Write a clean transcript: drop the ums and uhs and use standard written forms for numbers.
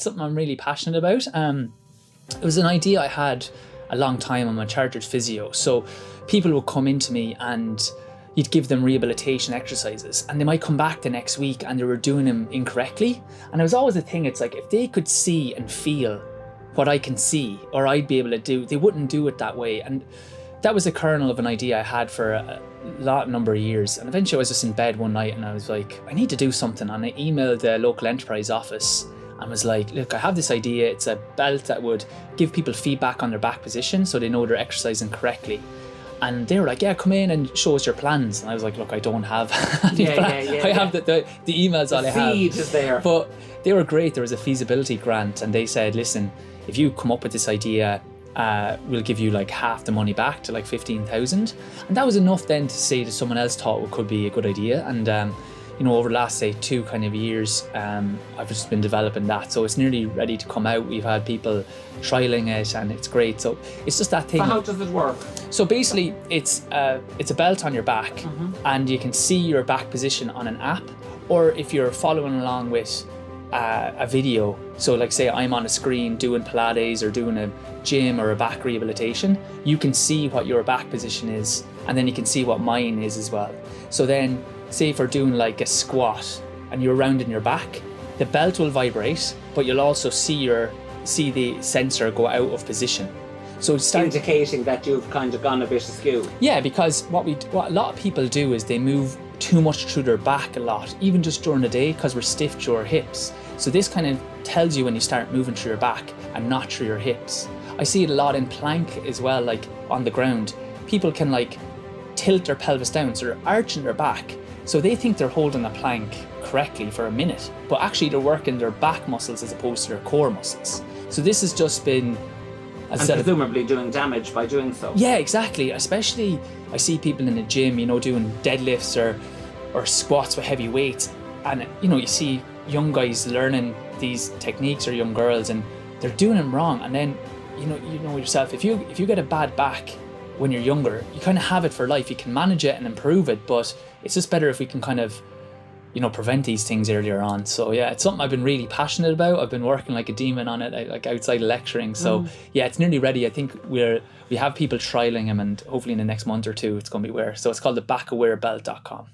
something I'm really passionate about. It was an idea I had a long time. I'm a chartered physio, so people would come into me and you'd give them rehabilitation exercises, and they might come back the next week and they were doing them incorrectly. And it was always a thing, it's like, if they could see and feel what I can see, or I'd be able to do, they wouldn't do it that way. And that was the kernel of an idea I had for a number of years. And eventually I was just in bed one night and I was like, I need to do something. And I emailed the local enterprise office and was like, look, I have this idea. It's a belt that would give people feedback on their back position so they know they're exercising correctly. And they were like, yeah, come in and show us your plans. And I was like, look, I don't have any plans. I have the emails, all I have. The feed is there. But they were great. There was a feasibility grant and they said, listen, if you come up with this idea, we'll give you like half the money back, to like 15,000. And that was enough then to say that someone else thought it could be a good idea. And over the last, say, 2 kind of years, I've just been developing that. So it's nearly ready to come out. We've had people trialing it and it's great. So it's just that thing. So how does it work? So basically it's a belt on your back, and you can see your back position on an app, or if you're following along with a video. So like, say I'm on a screen doing Pilates or doing a gym or a back rehabilitation, you can see what your back position is, and then you can see what mine is as well. So then, say if we're doing like a squat and you're rounding your back, the belt will vibrate, but you'll also see the sensor go out of position. So it's indicating that you've kind of gone a bit askew. Yeah, because what a lot of people do is they move too much through their back a lot, even just during the day, because we're stiff through our hips. So this kind of tells you when you start moving through your back and not through your hips. I see it a lot in plank as well, like on the ground. People can like tilt their pelvis down, so they're arching their back. So they think they're holding a plank correctly for a minute, but actually they're working their back muscles as opposed to their core muscles. So this has just been... And presumably doing damage by doing so. Yeah, exactly. Especially I see people in the gym, doing deadlifts or squats with heavy weights. And, you see young guys learning these techniques, or young girls, and they're doing them wrong. And then, you know yourself, if you get a bad back when you're younger, you kind of have it for life. You can manage it and improve it, but it's just better if we can kind of, prevent these things earlier on. So yeah, it's something I've been really passionate about. I've been working like a demon on it, like outside of lecturing. So yeah, it's nearly ready. I think we have people trialing them, and hopefully in the next month or two, it's going to be where. So it's called the BackAwareBelt.com.